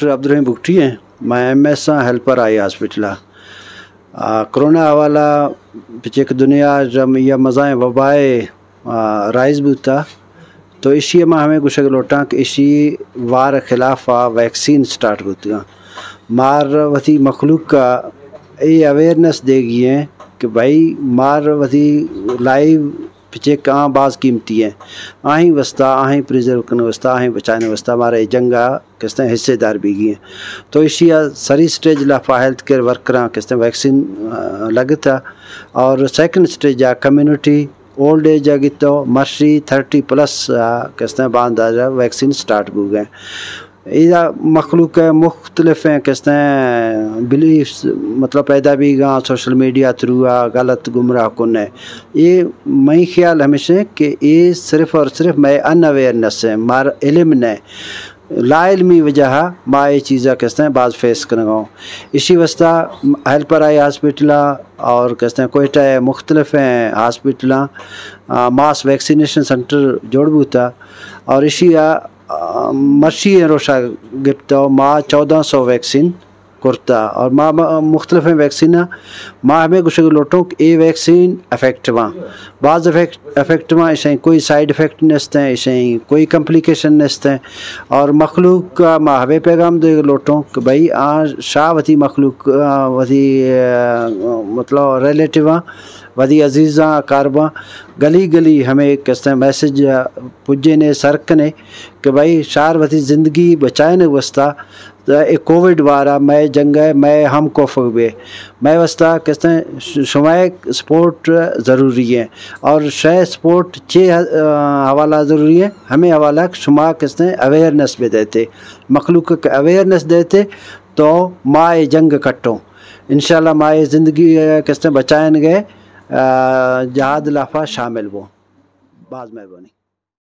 Doctor Abdur Rahim Bugti हैं। मैं MS helper eye hospital corona हवाला पिछे दुनिया जब या मज़ाएँ वबाए राइज भी था तो इसी में हमें गुशक लोटा कि इसी वार खिलाफ वैक्सीन स्टार्ट होती हैं मार वती मखलूक का ये अवेयरनेस देगी है कि भाई मार वती लाइव पिछे कहाँ बाज़ कीमती है आहीं वस्ता आहीं प्रिजर्व करने वस्ता आहीं बचाने वस्ता हमारे जंगा किसने हिस्सेदार भी गए तो इसी सरी स्टेज लाफा हेल्थ केयर वर्कर किसने वैक्सीन लगता और second stage community old age तो मर्शी 30+ किसने बांध वैक्सीन स्टार्ट हो गए इधा मखलूक मुख्तलिफ हैं किसने बिलीफ्स मतलब पैदा भी गा सोशल मीडिया थ्रू गलत गुमराह कन है ये मैं ख्याल हमेशा कि ये सिर्फ़ और सिर्फ मैं अनअवेयरनेस है मार इल्म ने ला इल्मी वजह माँ ये चीज़ा किसने बाज़ फेस करना इसी वस्ता हेल्पर आई हॉस्पिटल और किसने कोयटा है मुख्तलिफ हैं हॉस्पिटल मास वैक्सीनेशन सेंटर जोड़बू था और इसी मर्शी रोशा गिफ्ट माँ 1400 वैक्सीन कुर्ता और माँ मुख्तलिफ वैक्सीन माँ हमें कुछ लोटों ए वैक्सीन इफेक्ट बाज़ इफेक्ट इसे कोई साइड इफेक्ट नस्ते इसे कोई कम्प्लिकेशन नस्ते और मखलूक का माँ हमें पैगाम दे लोटों कि भाई शाह वती मखलूक वती मतलब रिलेटिव वधी अजीज़ा कारबा गली गली हमें किसने मैसेज पुजे ने सरक ने कि भाई शार वती ज़िंदगी बचाने वस्ता एक कोविड वारा मैं जंग है मैं हम कोफे मैं वस्ता किसने शुमाए स्पोर्ट ज़रूरी है और शय स्पोर्ट 6 हवाला ज़रूरी है हमें हवाला शुमा किसने अवेयरनेस भी देते मखलूक के अवेयरनेस देते तो माए जंग कटो इंशाल्लाह माए ज़िंदगी किसने बचाएन गए जहाद लाफा शामिल वो बाज़ मेहरबानी।